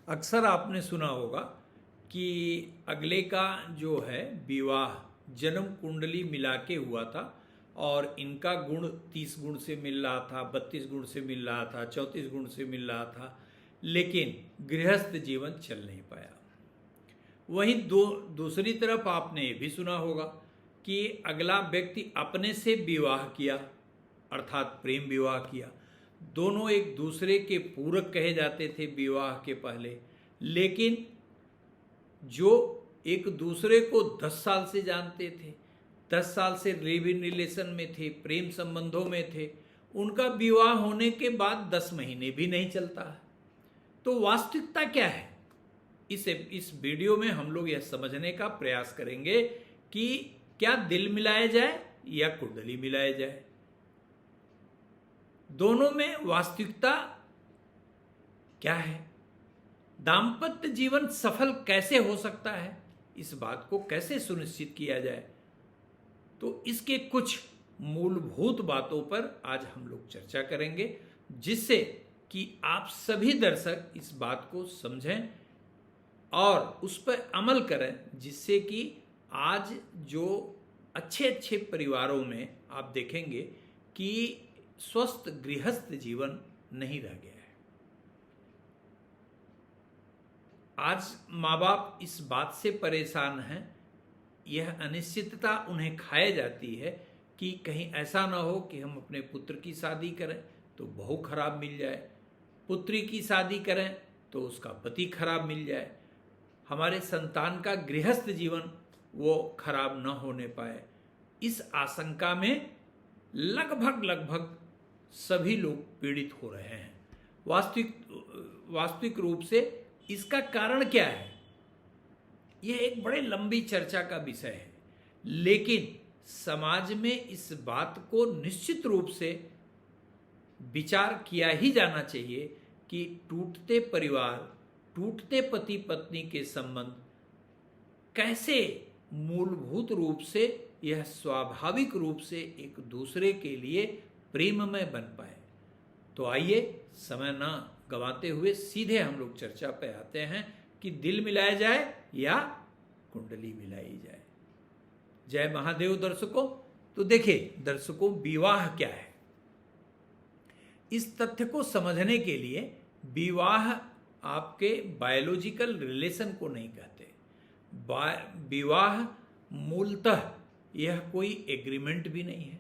अक्सर आपने सुना होगा कि अगले का जो है विवाह जन्म कुंडली मिला के हुआ था और इनका गुण 30 गुण से मिल रहा था, 32 गुण से मिल रहा था, 34 गुण से मिल रहा था, लेकिन गृहस्थ जीवन चल नहीं पाया। वहीं दूसरी तरफ आपने ये भी सुना होगा कि अगला व्यक्ति अपने से विवाह किया, अर्थात प्रेम विवाह किया। दोनों एक दूसरे के पूरक कहे जाते थे विवाह के पहले, लेकिन जो एक दूसरे को 10 साल से जानते थे, 10 साल से लिव इन रिलेशन में थे, प्रेम संबंधों में थे, उनका विवाह होने के बाद 10 महीने भी नहीं चलता है। तो वास्तविकता क्या है? इस वीडियो में हम लोग यह समझने का प्रयास करेंगे कि क्या दिल मिलाया जाए या कुंडली मिलाया जाए। दोनों में वास्तविकता क्या है? दाम्पत्य जीवन सफल कैसे हो सकता है, इस बात को कैसे सुनिश्चित किया जाए, तो इसके कुछ मूलभूत बातों पर आज हम लोग चर्चा करेंगे, जिससे कि आप सभी दर्शक इस बात को समझें और उस पर अमल करें, जिससे कि आज जो अच्छे अच्छे परिवारों में आप देखेंगे कि स्वस्थ गृहस्थ जीवन नहीं रह गया है। आज माँ बाप इस बात से परेशान हैं, यह अनिश्चितता उन्हें खाए जाती है कि कहीं ऐसा ना हो कि हम अपने पुत्र की शादी करें तो बहू खराब मिल जाए, पुत्री की शादी करें तो उसका पति खराब मिल जाए, हमारे संतान का गृहस्थ जीवन वो खराब न होने पाए। इस आशंका में लगभग सभी लोग पीड़ित हो रहे हैं। वास्तविक रूप से इसका कारण क्या है, यह एक बड़े लंबी चर्चा का विषय है, लेकिन समाज में इस बात को निश्चित रूप से विचार किया ही जाना चाहिए कि टूटते परिवार, टूटते पति पत्नी के संबंध कैसे मूलभूत रूप से यह स्वाभाविक रूप से एक दूसरे के लिए प्रेममय बन पाए। तो आइए समय ना गंवाते हुए सीधे हम लोग चर्चा पे आते हैं कि दिल मिलाया जाए या कुंडली मिलाई जाए। जय महादेव दर्शकों। तो देखिए दर्शकों, विवाह क्या है, इस तथ्य को समझने के लिए विवाह आपके बायोलॉजिकल रिलेशन को नहीं कहते। विवाह मूलतः यह कोई एग्रीमेंट भी नहीं है।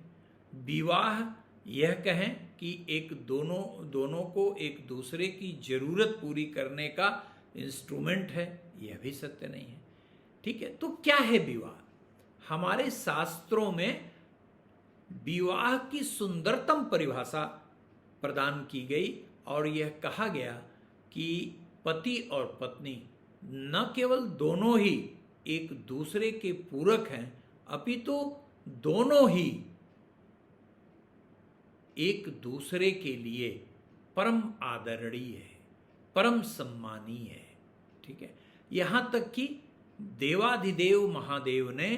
विवाह यह कहें कि एक दोनों को एक दूसरे की जरूरत पूरी करने का इंस्ट्रूमेंट है, यह भी सत्य नहीं है। ठीक है, तो क्या है विवाह? हमारे शास्त्रों में विवाह की सुंदरतम परिभाषा प्रदान की गई और यह कहा गया कि पति और पत्नी न केवल दोनों ही एक दूसरे के पूरक हैं, अपितु दोनों ही एक दूसरे के लिए परम आदरणीय है, परम सम्मानीय है। ठीक है, यहां तक कि देवाधिदेव महादेव ने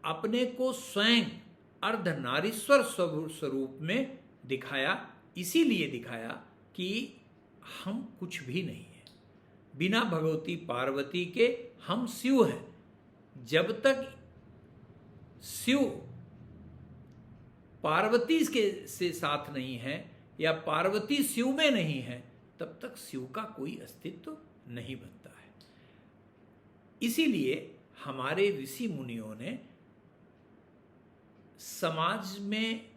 अपने को स्वयं अर्धनारीश्वर स्वरूप में दिखाया, इसीलिए दिखाया कि हम कुछ भी नहीं है, बिना भगवती पार्वती के हम शिव हैं। जब तक शिव पार्वती से साथ नहीं है या पार्वती शिव में नहीं है, तब तक शिव का कोई अस्तित्व नहीं बनता है। इसीलिए हमारे ऋषि मुनियों ने समाज में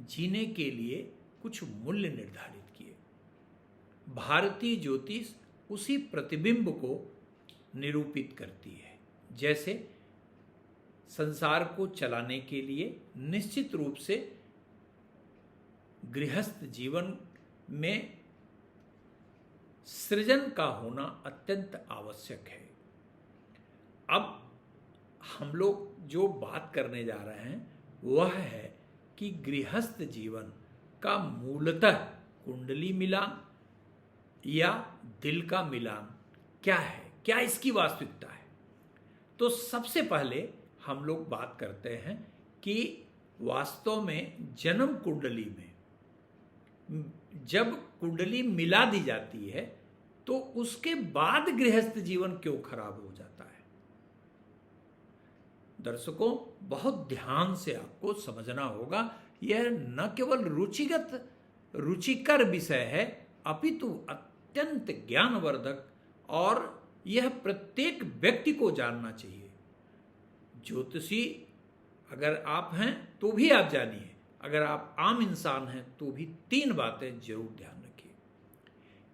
जीने के लिए कुछ मूल्य निर्धारित किए। भारतीय ज्योतिष उसी प्रतिबिंब को निरूपित करती है। जैसे संसार को चलाने के लिए निश्चित रूप से गृहस्थ जीवन में सृजन का होना अत्यंत आवश्यक है। अब हम लोग जो बात करने जा रहे हैं वह है कि गृहस्थ जीवन का मूलतः कुंडली मिलान या दिल का मिलान क्या है, क्या इसकी वास्तविकता है। तो सबसे पहले हम लोग बात करते हैं कि वास्तव में जन्म कुंडली में जब कुंडली मिला दी जाती है तो उसके बाद गृहस्थ जीवन क्यों खराब हो जाता है? दर्शकों, बहुत ध्यान से आपको समझना होगा। यह न केवल रुचिकर विषय है, अपितु अत्यंत ज्ञानवर्धक, और यह प्रत्येक व्यक्ति को जानना चाहिए। ज्योतिषी अगर आप हैं तो भी आप जानिए, अगर आप आम इंसान हैं तो भी 3 बातें जरूर ध्यान रखिए।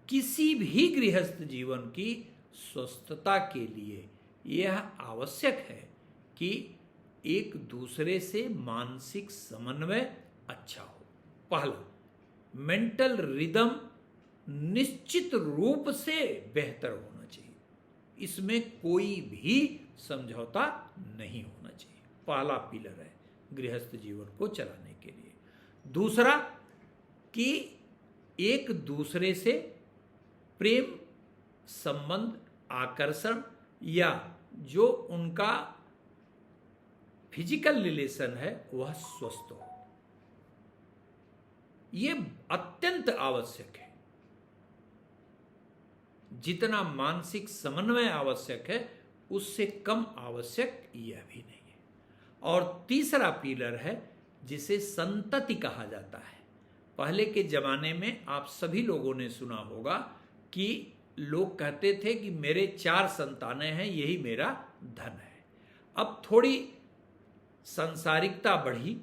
किसी भी गृहस्थ जीवन की स्वस्थता के लिए यह आवश्यक है कि एक दूसरे से मानसिक समन्वय अच्छा हो। पहला, मेंटल रिदम निश्चित रूप से बेहतर होना चाहिए, इसमें कोई भी समझौता नहीं होना चाहिए। पहला पिलर है गृहस्थ जीवन को चलाने के लिए। दूसरा, कि एक दूसरे से प्रेम संबंध, आकर्षण या जो उनका फिजिकल रिलेशन है वह स्वस्थ हो। यह अत्यंत आवश्यक है। जितना मानसिक समन्वय आवश्यक है उससे कम आवश्यक यह भी नहीं है। और तीसरा पिलर है जिसे संतति कहा जाता है। पहले के जमाने में आप सभी लोगों ने सुना होगा कि लोग कहते थे कि मेरे 4 संतानें हैं, यही मेरा धन है। अब थोड़ी सांसारिकता बढ़ी,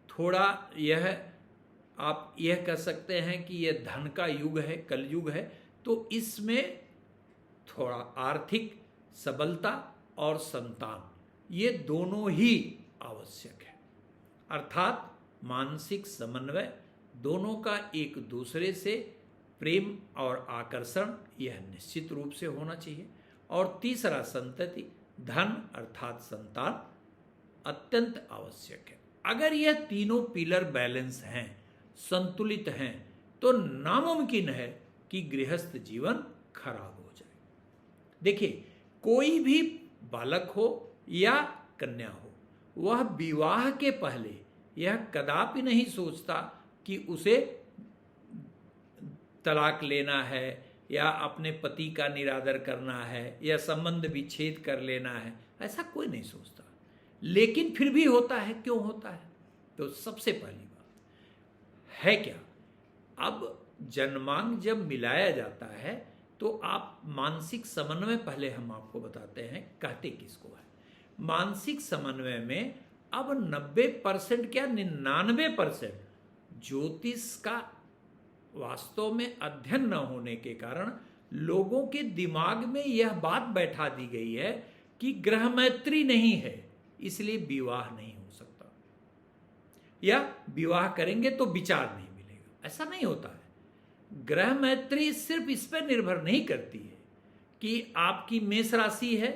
थोड़ा यह आप यह कह सकते हैं कि यह धन का युग है, कलयुग है, तो इसमें थोड़ा आर्थिक सबलता और संतान, ये दोनों ही आवश्यक है। अर्थात मानसिक समन्वय, दोनों का एक दूसरे से प्रेम और आकर्षण, यह निश्चित रूप से होना चाहिए। और तीसरा, संतति, धन अर्थात संतान, अत्यंत आवश्यक है। अगर यह तीनों पिलर बैलेंस हैं, संतुलित हैं, तो नामुमकिन है कि गृहस्थ जीवन खराब हो जाए। देखिए, कोई भी बालक हो या कन्या हो, वह विवाह के पहले यह कदापि नहीं सोचता कि उसे तलाक लेना है या अपने पति का निरादर करना है या संबंध विच्छेद कर लेना है, ऐसा कोई नहीं सोचता। लेकिन फिर भी होता है। क्यों होता है? तो सबसे पहली बात है क्या, अब जन्मांग जब मिलाया जाता है तो आप मानसिक समन्वय, पहले हम आपको बताते हैं कहते किसको है। मानसिक समन्वय में अब 90% क्या 99% ज्योतिष का वास्तव में अध्ययन न होने के कारण लोगों के दिमाग में यह बात बैठा दी गई है कि ग्रह मैत्री नहीं है, इसलिए विवाह नहीं हो सकता, या विवाह करेंगे तो विचार नहीं मिलेगा। ऐसा नहीं होता है। ग्रह मैत्री सिर्फ इस पर निर्भर नहीं करती है कि आपकी मेष राशि है,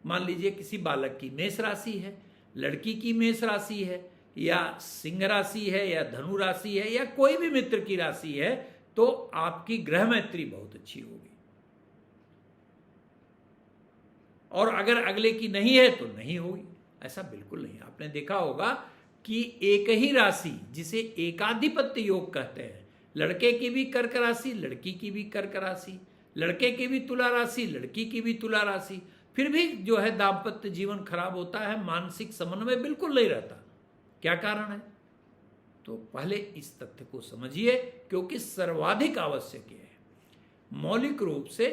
मान लीजिए किसी बालक की मेष राशि है, लड़की की मेष राशि है, या सिंह राशि है, या धनु राशि है, या कोई भी मित्र की राशि है, तो आपकी ग्रह मैत्री बहुत अच्छी होगी। और अगर अगले की नहीं है तो नहीं होगी, ऐसा बिल्कुल नहीं। आपने देखा होगा कि एक ही राशि, जिसे एकाधिपत्य योग कहते हैं, लड़के की भी कर्क राशि, लड़की की भी कर्क राशि, लड़के की भी तुला राशि, लड़की की भी तुला राशि, फिर भी जो है दाम्पत्य जीवन खराब होता है, मानसिक समन्वय बिल्कुल नहीं रहता। क्या कारण है? तो पहले इस तथ्य को समझिए, क्योंकि सर्वाधिक आवश्यक है। मौलिक रूप से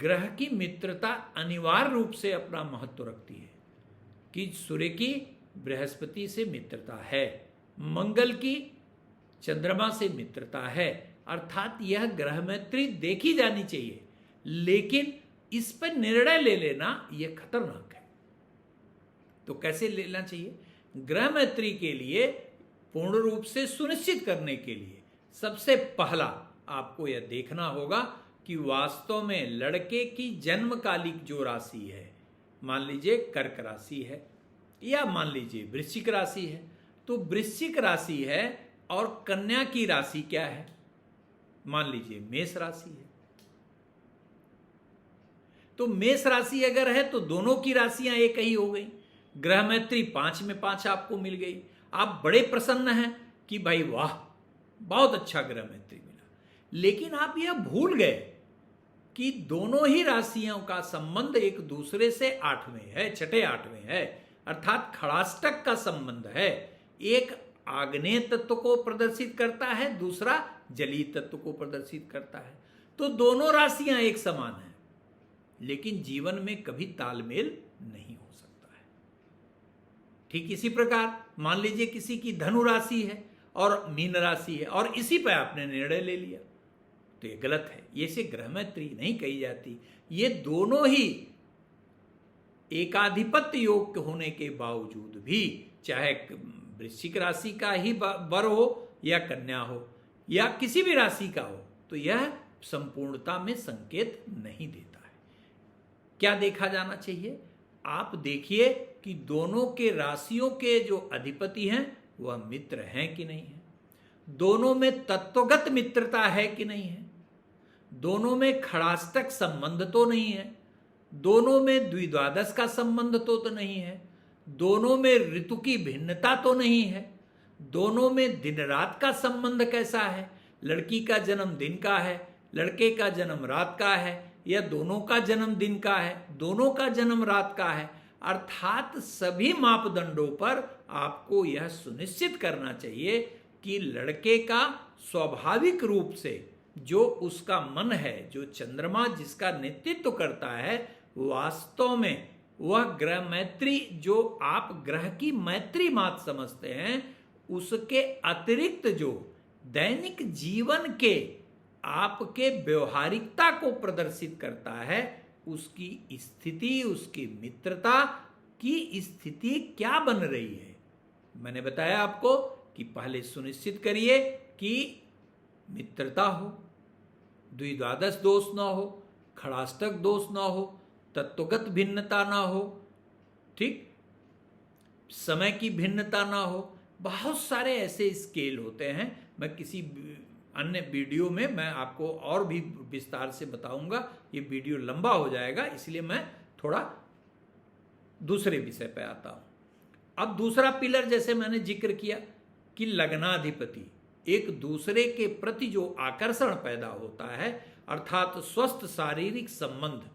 ग्रह की मित्रता अनिवार्य रूप से अपना महत्व रखती है कि सूर्य की बृहस्पति से मित्रता है, मंगल की चंद्रमा से मित्रता है, अर्थात यह ग्रह मैत्री देखी जानी चाहिए। लेकिन इस पर निर्णय ले लेना यह खतरनाक है। तो कैसे लेना चाहिए? ग्रह मैत्री के लिए पूर्ण रूप से सुनिश्चित करने के लिए सबसे पहला आपको यह देखना होगा कि वास्तव में लड़के की जन्मकालिक जो राशि है, मान लीजिए कर्क राशि है या मान लीजिए वृश्चिक राशि है, तो वृश्चिक राशि है और कन्या की राशि क्या है? मान लीजिए मेष राशि है। तो मेष राशि अगर है तो दोनों की राशियां एक ही हो गई, ग्रह मैत्री 5 में 5 आपको मिल गई। आप बड़े प्रसन्न हैं कि भाई वाह, बहुत अच्छा ग्रह मैत्री मिला। लेकिन आप यह भूल गए कि दोनों ही राशियों का संबंध एक दूसरे से 8वें है, छठे 8वें है, अर्थात खड़ाष्टक का संबंध है। एक आग्नेय तत्व को प्रदर्शित करता है, दूसरा जलीय तत्व को प्रदर्शित करता है। तो दोनों राशियां एक समान हैं, लेकिन जीवन में कभी तालमेल नहीं हो सकता है। ठीक इसी प्रकार मान लीजिए किसी की धनु राशि है और मीन राशि है और इसी पर आपने निर्णय ले लिया, तो ये गलत है। ये से ग्रह मैत्री नहीं कही जाती। ये दोनों ही एकाधिपत्य योग होने के बावजूद भी, चाहे वृश्चिक राशि का ही वर हो या कन्या हो या किसी भी राशि का हो, तो यह संपूर्णता में संकेत नहीं देता है। क्या देखा जाना चाहिए? आप देखिए कि दोनों के राशियों के जो अधिपति हैं वह मित्र हैं कि नहीं है, दोनों में तत्वगत मित्रता है कि नहीं है, दोनों में खड़ाष्टक संबंध तो नहीं है, दोनों में द्विद्वादश का संबंध तो नहीं है, दोनों में ऋतु की भिन्नता तो नहीं है, दोनों में दिन रात का संबंध कैसा है, लड़की का जन्म दिन का है, लड़के का जन्म रात का है, या दोनों का जन्म दिन का है, दोनों का जन्म रात का है। अर्थात सभी मापदंडों पर आपको यह सुनिश्चित करना चाहिए कि लड़के का स्वाभाविक रूप से जो उसका मन है, जो चंद्रमा जिसका नेतृत्व करता है, वास्तव में वह ग्रह मैत्री जो आप ग्रह की मैत्री मात समझते हैं, उसके अतिरिक्त जो दैनिक जीवन के आपके व्यवहारिकता को प्रदर्शित करता है, उसकी स्थिति, उसकी मित्रता की स्थिति क्या बन रही है। मैंने बताया आपको कि पहले सुनिश्चित करिए कि मित्रता हो, द्विद्वादश दोष ना हो, खड़ाष्टक दोष ना हो, तत्वगत भिन्नता ना हो, ठीक, समय की भिन्नता ना हो। बहुत सारे ऐसे स्केल होते हैं। मैं किसी अन्य वीडियो में मैं आपको और भी विस्तार से बताऊंगा। ये वीडियो लंबा हो जाएगा, इसलिए मैं थोड़ा दूसरे विषय पे आता हूं। अब दूसरा पिलर, जैसे मैंने जिक्र किया कि लग्नाधिपति, एक दूसरे के प्रति जो आकर्षण पैदा होता है, अर्थात स्वस्थ शारीरिक संबंध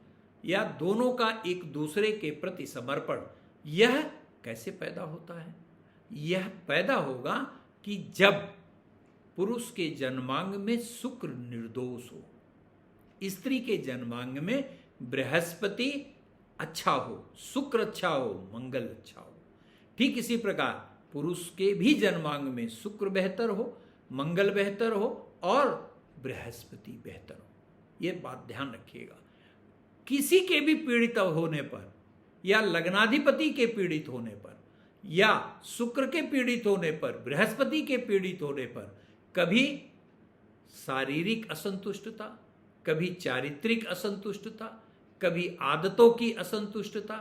या दोनों का एक दूसरे के प्रति समर्पण, यह कैसे पैदा होता है? यह पैदा होगा कि जब पुरुष के जन्मांग में शुक्र निर्दोष हो, स्त्री के जन्मांग में बृहस्पति अच्छा हो, शुक्र अच्छा हो, मंगल अच्छा हो। ठीक इसी प्रकार पुरुष के भी जन्मांग में शुक्र बेहतर हो, मंगल बेहतर हो और बृहस्पति बेहतर हो। यह बात ध्यान रखिएगा। किसी के भी पीड़ित होने पर, या लग्नाधिपति के पीड़ित होने पर, या शुक्र के पीड़ित होने पर, बृहस्पति के पीड़ित होने पर, कभी शारीरिक असंतुष्टता, कभी चारित्रिक असंतुष्टता, कभी आदतों की असंतुष्टता,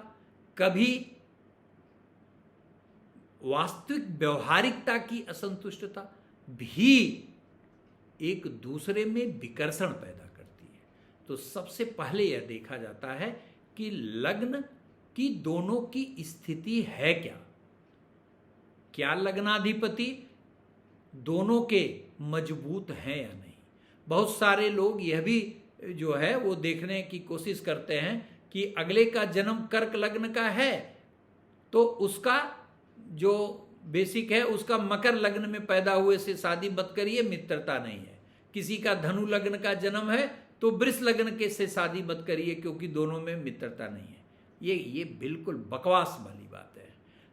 कभी वास्तविक व्यवहारिकता की असंतुष्टता भी एक दूसरे में विकर्षण पैदा करती है। तो सबसे पहले यह देखा जाता है कि लग्न की दोनों की स्थिति है क्या। क्या लग्नाधिपति दोनों के मजबूत हैं या नहीं। बहुत सारे लोग यह भी जो है वो देखने की कोशिश करते हैं कि अगले का जन्म कर्क लग्न का है तो उसका जो बेसिक है उसका मकर लग्न में पैदा हुए से शादी मत करिए, मित्रता नहीं है। किसी का धनु लग्न का जन्म है तो वृष लग्न के से शादी मत करिए क्योंकि दोनों में मित्रता नहीं है। ये बिल्कुल बकवास वाली बात है।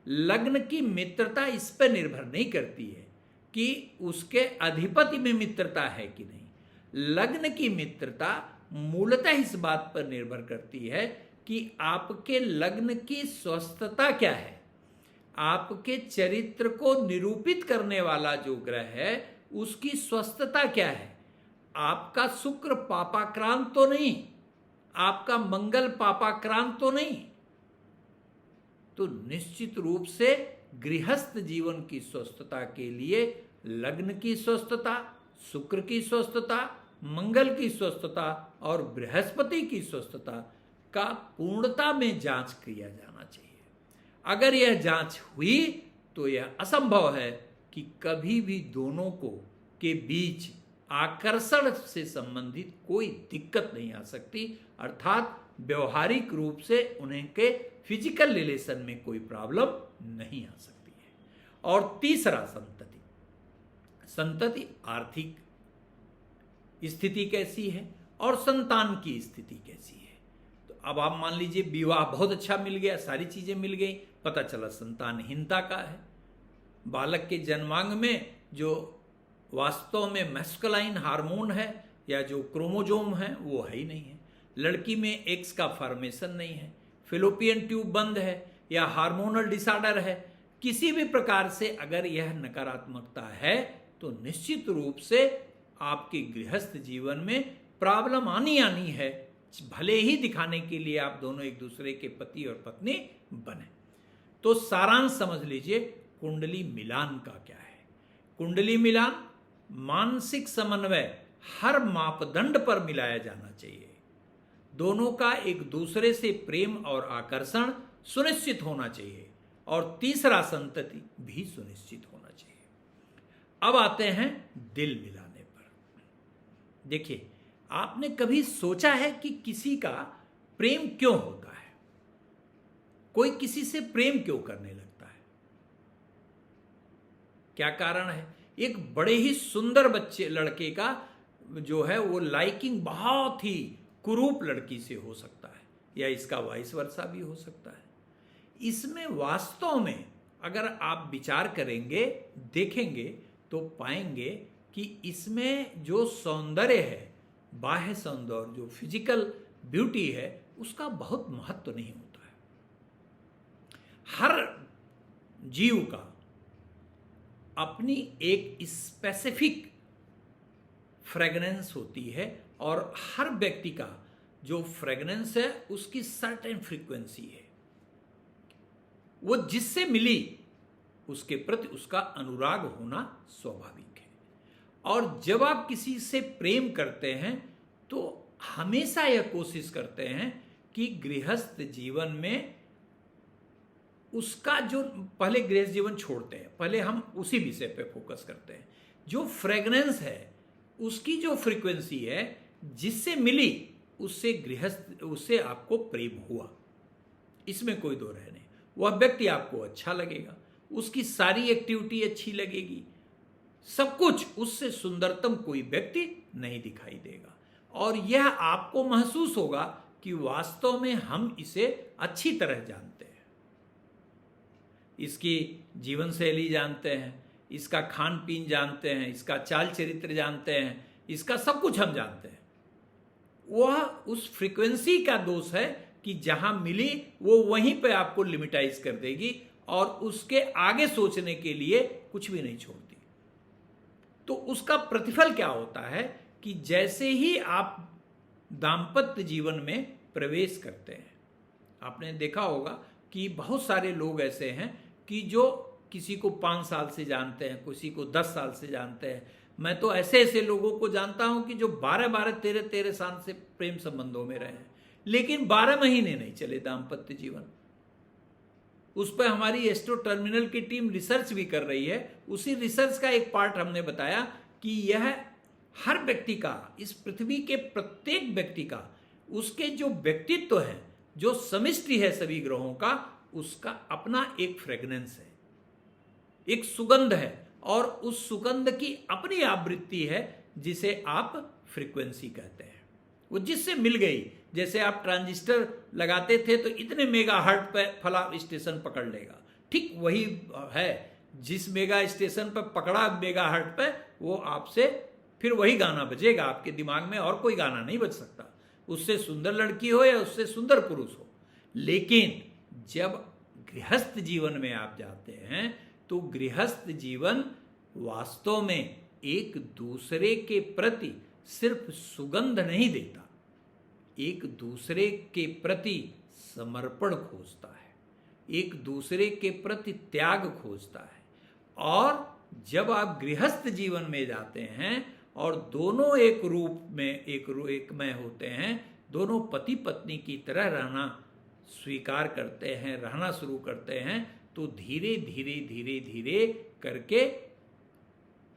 लग्न की मित्रता इस पर निर्भर नहीं करती है कि उसके अधिपति में मित्रता है कि नहीं। लग्न की मित्रता मूलतः इस बात पर निर्भर करती है कि आपके लग्न की स्वस्थता क्या है, आपके चरित्र को निरूपित करने वाला जो ग्रह है उसकी स्वस्थता क्या है। आपका शुक्र पापाक्रांत तो नहीं, आपका मंगल पापाक्रांत तो नहीं। तो निश्चित रूप से गृहस्थ जीवन की स्वस्थता के लिए लग्न की स्वस्थता, शुक्र की स्वस्थता, मंगल की स्वस्थता और बृहस्पति की स्वस्थता का पूर्णता में जांच किया जाना चाहिए। अगर यह जांच हुई तो यह असंभव है कि कभी भी दोनों को के बीच आकर्षण से संबंधित कोई दिक्कत नहीं आ सकती, अर्थात व्यवहारिक रूप से उन्हें के फिजिकल रिलेशन में कोई प्रॉब्लम नहीं आ सकती है। और तीसरा संतति, संतति आर्थिक स्थिति कैसी है और संतान की स्थिति कैसी है। तो अब आप मान लीजिए विवाह बहुत अच्छा मिल गया, सारी चीजें मिल गई, पता चला संतानहीनता का है, बालक के जन्मांग में जो वास्तव में मैस्कुलाइन हार्मोन है या जो क्रोमोजोम है वो है ही नहीं है, लड़की में एक्स का फॉर्मेशन नहीं है, फिलोपियन ट्यूब बंद है या हार्मोनल डिसऑर्डर है, किसी भी प्रकार से अगर यह नकारात्मकता है तो निश्चित रूप से आपके गृहस्थ जीवन में प्रॉब्लम आनी है, भले ही दिखाने के लिए आप दोनों एक दूसरे के पति और पत्नी बने। तो सारांश समझ लीजिए कुंडली मिलान का क्या है। कुंडली मिलान मानसिक समन्वय हर मापदंड पर मिलाया जाना चाहिए, दोनों का एक दूसरे से प्रेम और आकर्षण सुनिश्चित होना चाहिए, और तीसरा संतति भी सुनिश्चित होना चाहिए। अब आते हैं दिल मिलाने पर। देखिए, आपने कभी सोचा है कि किसी का प्रेम क्यों होता है? कोई किसी से प्रेम क्यों करने लगता है? क्या कारण है? एक बड़े ही सुंदर बच्चे लड़के का जो है वो लाइकिंग बहुत ही कुरूप लड़की से हो सकता है, या इसका वाइस वर्सा भी हो सकता है। इसमें वास्तव में अगर आप विचार करेंगे, देखेंगे, तो पाएंगे कि इसमें जो सौंदर्य है, बाह्य सौंदर्य, जो फिजिकल ब्यूटी है, उसका बहुत महत्व नहीं होता है। हर जीव का अपनी एक स्पेसिफिक फ्रेगनेंस होती है, और हर व्यक्ति का जो फ्रेगनेंस है उसकी सर्टेन फ्रीक्वेंसी है। वो जिससे मिली उसके प्रति उसका अनुराग होना स्वाभाविक है। और जब आप किसी से प्रेम करते हैं तो हमेशा यह कोशिश करते हैं कि गृहस्थ जीवन में उसका जो, पहले गृहस्थ जीवन छोड़ते हैं, पहले हम उसी विषय पे फोकस करते हैं। जो फ्रेगनेंस है उसकी जो फ्रीक्वेंसी है, जिससे मिली उससे गृहस्थ, उससे आपको प्रेम हुआ, इसमें कोई दो राय नहीं। वह व्यक्ति आपको अच्छा लगेगा, उसकी सारी एक्टिविटी अच्छी लगेगी, सब कुछ, उससे सुंदरतम कोई व्यक्ति नहीं दिखाई देगा, और यह आपको महसूस होगा कि वास्तव में हम इसे अच्छी तरह जानते हैं, इसकी जीवन शैली जानते हैं, इसका खान पीन जानते हैं, इसका चाल चरित्र जानते हैं, इसका सब कुछ हम जानते हैं। वह उस फ्रीक्वेंसी का दोष है कि जहां मिली वो वहीं पे आपको लिमिटाइज कर देगी और उसके आगे सोचने के लिए कुछ भी नहीं छोड़ती। तो उसका प्रतिफल क्या होता है कि जैसे ही आप दाम्पत्य जीवन में प्रवेश करते हैं, आपने देखा होगा कि बहुत सारे लोग ऐसे हैं कि जो किसी को 5 साल से जानते हैं, किसी को 10 साल से जानते हैं। मैं तो ऐसे ऐसे लोगों को जानता हूं कि जो 12-12, 13-13 साल से प्रेम संबंधों में रहे हैं, लेकिन 12 महीने नहीं चले दाम्पत्य जीवन। उस पर हमारी एस्ट्रो टर्मिनल की टीम रिसर्च भी कर रही है। उसी रिसर्च का एक पार्ट हमने बताया कि यह हर व्यक्ति का, इस पृथ्वी के प्रत्येक व्यक्ति का, उसके जो व्यक्तित्व है, जो समिष्टि है सभी ग्रहों का, उसका अपना एक फ्रेगनेंस है, एक सुगंध है, और उस सुगंध की अपनी आवृत्ति है जिसे आप फ्रीक्वेंसी कहते हैं। वो जिससे मिल गई, जैसे आप ट्रांजिस्टर लगाते थे तो इतने मेगाहर्ट्ज पे फला स्टेशन पकड़ लेगा, ठीक वही है। जिस मेगा स्टेशन पर पकड़ा मेगाहर्ट्ज पे, वो आपसे फिर वही गाना बजेगा आपके दिमाग में, और कोई गाना नहीं बज सकता, उससे सुंदर लड़की हो या उससे सुंदर पुरुष हो। लेकिन जब गृहस्थ जीवन में आप जाते हैं तो गृहस्थ जीवन वास्तव में एक दूसरे के प्रति सिर्फ सुगंध नहीं देता, एक दूसरे के प्रति समर्पण खोजता है, एक दूसरे के प्रति त्याग खोजता है। और जब आप गृहस्थ जीवन में जाते हैं और दोनों एक रूप में एकमय होते हैं, दोनों पति पत्नी की तरह रहना स्वीकार करते हैं, रहना शुरू करते हैं, तो धीरे धीरे धीरे धीरे करके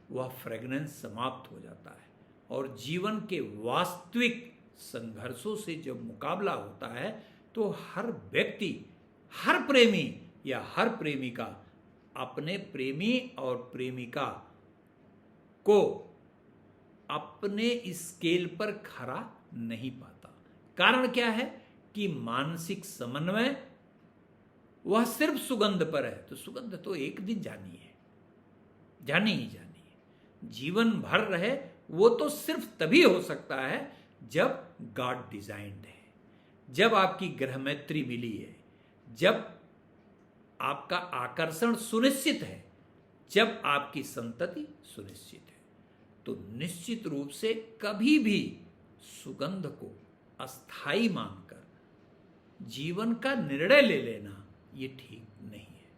वह फ्रेगनेंस समाप्त हो जाता है। और जीवन के वास्तविक संघर्षों से जब मुकाबला होता है तो हर व्यक्ति, हर प्रेमी या हर प्रेमिका अपने प्रेमी और प्रेमिका को अपने स्केल पर खरा नहीं पाता। कारण क्या है कि मानसिक समन्वय वह सिर्फ सुगंध पर है। तो सुगंध तो एक दिन जानी है, जानी ही जानी है, जीवन भर रहे वो तो सिर्फ तभी हो सकता है जब गॉड डिजाइन्ड है, जब आपकी ग्रह मैत्री मिली है, जब आपका आकर्षण सुनिश्चित है, जब आपकी संतति सुनिश्चित है। तो निश्चित रूप से कभी भी सुगंध को अस्थाई मानकर जीवन का निर्णय ले लेना ये ठीक नहीं है।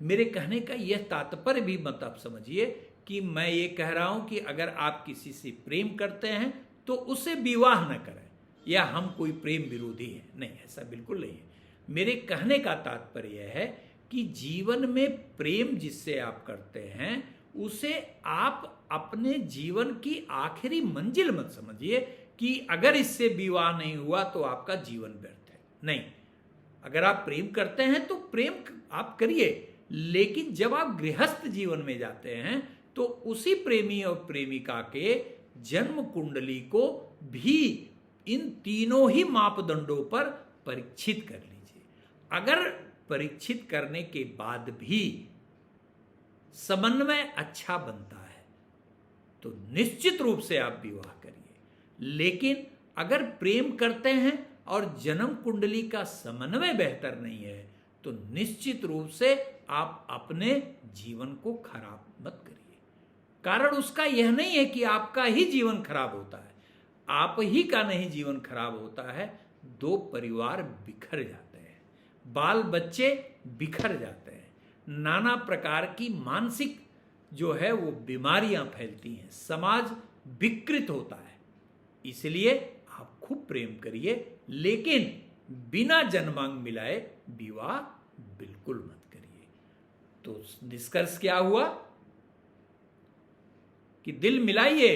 मेरे कहने का यह तात्पर्य भी मत आप समझिए कि मैं ये कह रहा हूं कि अगर आप किसी से प्रेम करते हैं तो उसे विवाह न करें या हम कोई प्रेम विरोधी हैं, नहीं, ऐसा बिल्कुल नहीं है। मेरे कहने का तात्पर्य यह है कि जीवन में प्रेम जिससे आप करते हैं उसे आप अपने जीवन की आखिरी मंजिल मत समझिए कि अगर इससे विवाह नहीं हुआ तो आपका जीवन व्यर्थ है। नहीं, अगर आप प्रेम करते हैं तो प्रेम आप करिए, लेकिन जब आप गृहस्थ जीवन में जाते हैं तो उसी प्रेमी और प्रेमिका के जन्म कुंडली को भी इन तीनों ही मापदंडों पर परीक्षित कर लीजिए। अगर परीक्षित करने के बाद भी समन्वय अच्छा बनता है तो निश्चित रूप से आप विवाह करिए। लेकिन अगर प्रेम करते हैं और जन्म कुंडली का समन्वय बेहतर नहीं है तो निश्चित रूप से आप अपने जीवन को खराब मत करिए। कारण उसका यह नहीं है कि आपका ही जीवन खराब होता है, आप ही का नहीं जीवन खराब होता है, दो परिवार बिखर जाते हैं, बाल बच्चे बिखर जाते हैं, नाना प्रकार की मानसिक जो है वो बीमारियां फैलती हैं, समाज विकृत होता है। इसलिए आप खूब प्रेम करिए, लेकिन बिना जन्मांग मिलाए विवाह बिल्कुल मत करिए। तो निष्कर्ष क्या हुआ कि दिल मिलाइए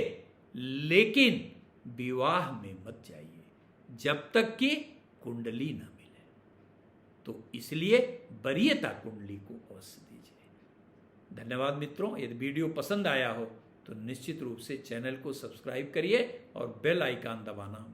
लेकिन विवाह में मत जाइए जब तक कि कुंडली न मिले। तो इसलिए वरीयता कुंडली को अवश्य दीजिए। धन्यवाद मित्रों। यदि वीडियो पसंद आया हो तो निश्चित रूप से चैनल को सब्सक्राइब करिए और बेल आइकन दबाना